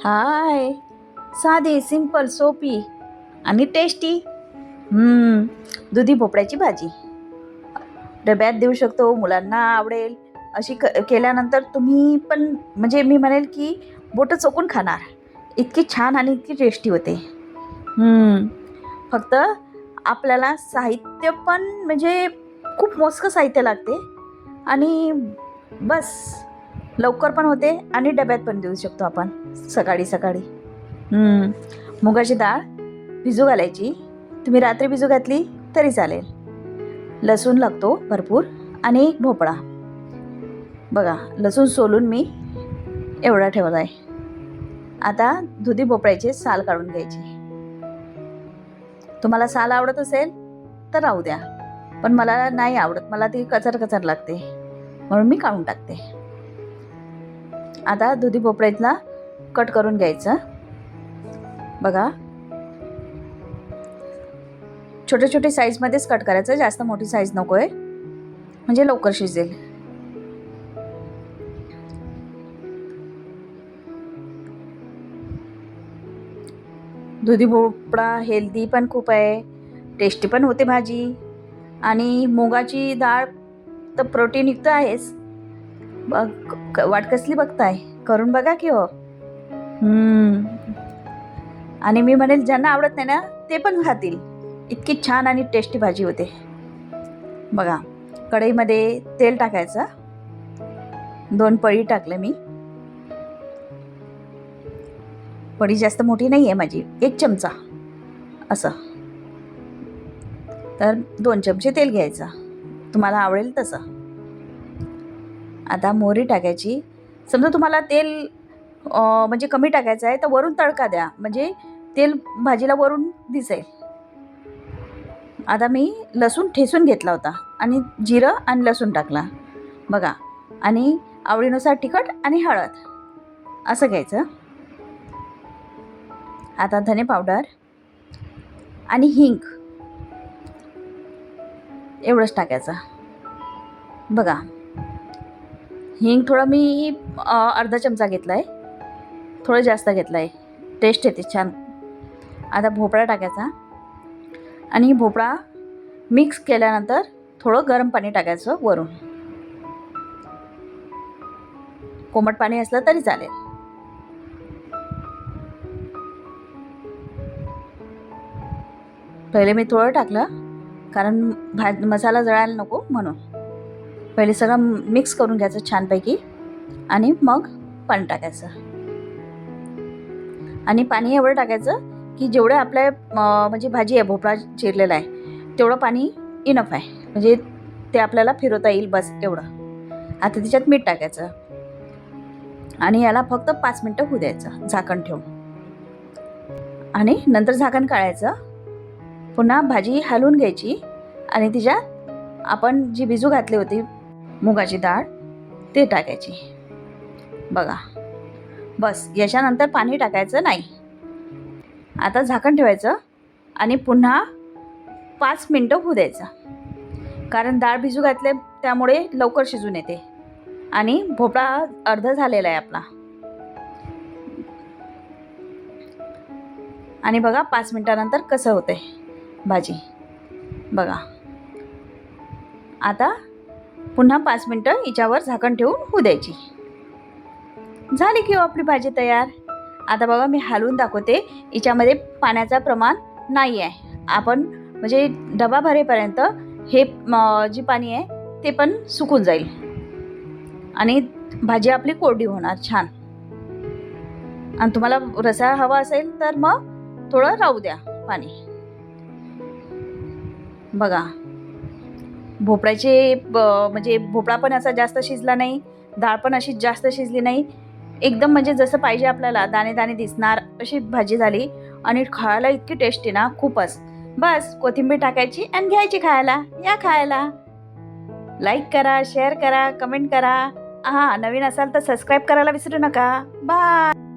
हाय. साधी, सिंपल, सोपी आणि टेस्टी दुधी भोपळ्याची भाजी डब्यात देऊ शकतो. मुलांना आवडेल अशी केल्यानंतर तुम्ही पण म्हणजे मी म्हणेल की बोटं चोकून खाणार. इतकी छान आणि इतकी टेस्टी होते. फक्त आपल्याला साहित्य पण म्हणजे खूप मोजकं साहित्य लागते आणि बस लवकर पण होते आणि डब्यात पण देऊ शकतो आपण सकाळी सकाळी. मुगाची डाळ भिजू घालायची. तुम्ही रात्री भिजू घातली तरी चालेल. लसूण लागतो भरपूर आणि एक भोपळा. बघा लसूण सोलून मी एवढा ठेवला आहे. आता दुधी भोपळ्याचे साल काढून घ्यायची. तुम्हाला साल आवडत असेल तर राहू द्या, पण मला नाही आवडत. मला ती कचर कचर लागते म्हणून मी काढून टाकते. आता दुधी भोपळ्याला कट करून घ्यायचं. बघा छोटे छोटे साईजमध्येच कट करायचं, जास्त मोठी साईज नको आहे म्हणजे लवकर शिजेल. दुधी भोपळा हेल्दी पण खूप आहे, टेस्टी पण होते भाजी. आणि मुगाची डाळ तर प्रोटीनयुक्त आहेच. वाट कसली बघताय, करून बघा की हो. आणि मी म्हणेल ज्यांना आवडत नाही ना ते पण खातील. इतकी छान आणि टेस्टी भाजी होते. बघा कढईमध्ये तेल टाकायचं. 2 पळी टाकले मी. पळी जास्त मोठी नाही आहे माझी, 1 चमचा असं. तर 2 चमचे तेल घ्यायचं, तुम्हाला आवडेल तसं. आता मोहरी टाकायची. समजा तुम्हाला तेल म्हणजे कमी टाकायचं आहे तर वरून तडका द्या, म्हणजे तेल भाजीला वरून दिसेल. आता मी लसूण ठेचून घेतला होता आणि जिरं आणि लसूण टाकला. बघा आणि आवडीनुसार तिखट आणि हळद असं घ्यायचं. आता धने पावडर आणि हिंग एवढंच टाकायचं. बघा हिंग थोडं मी अर्धा चमचा घेतला आहे, थोडं जास्त घेतलं आहे, टेस्ट येते छान. आता भोपळा टाकायचा आणि भोपळा मिक्स केल्यानंतर थोडं गरम पाणी टाकायचं वरून. कोमट पाणी असलं तरी चालेल. पहिले मी थोडं टाकलं कारण मसाला जळायला नको म्हणून. पहिले सगळं मिक्स करून घ्यायचं छानपैकी आणि मग पाणी टाकायचं. आणि पाणी एवढं टाकायचं की जेवढं आपल्या म्हणजे भाजी आहे, भोपळा चिरलेला आहे तेवढं पाणी इनफ आहे, म्हणजे ते आपल्याला फिरवता येईल बस एवढं. आता त्याच्यात मीठ टाकायचं आणि याला फक्त 5 मिनटं होऊ द्यायचं झाकण ठेवून. आणि नंतर झाकण काढायचं. पुन्हा भाजी हलवून घ्यायची आणि तिच्यात आपण जी भिजू घातली होती मुगाची डाळ ते टाकायची. बघा बस, याच्यानंतर पाणी टाकायचं नाही. आता झाकण ठेवायचं आणि पुन्हा 5 मिनटं होऊ द्यायचं, कारण डाळ भिजू घातले त्यामुळे लवकर शिजून येते. आणि भोपळा अर्धा झालेला आहे आपला. आणि बघा 5 मिनटानंतर कसं होतंय भाजी. बघा आता पुन्हा 5 मिनटं हिच्यावर झाकण ठेवून होऊ द्यायची. झाली की आपली भाजी तयार. आता बघा मी हलवून दाखवते. हिच्यामध्ये पाण्याचं प्रमाण नाही आहे. आपण म्हणजे डबा भरेपर्यंत हे जी पाणी आहे ते पण सुकून जाईल आणि भाजी आपली कोरडी होणार छान. आणि तुम्हाला रसा हवा असेल तर मग थोडं राहू द्या पाणी. बघा भोपळ्याचे म्हणजे भोपळा पण असा जास्त शिजला नाही, डाळ पण अशी जास्त शिजली नाही. एकदम म्हणजे जसं पाहिजे आपल्याला दाणे दाणे दिसणार अशी भाजी झाली आणि खायला इतकी टेस्टी ना खूपच. बस कोथिंबीर टाकायची आणि घ्यायची खायला. या खायला. लाईक करा, शेअर करा, कमेंट करा. नवीन असाल तर सबस्क्राईब करायला विसरू नका. बाय.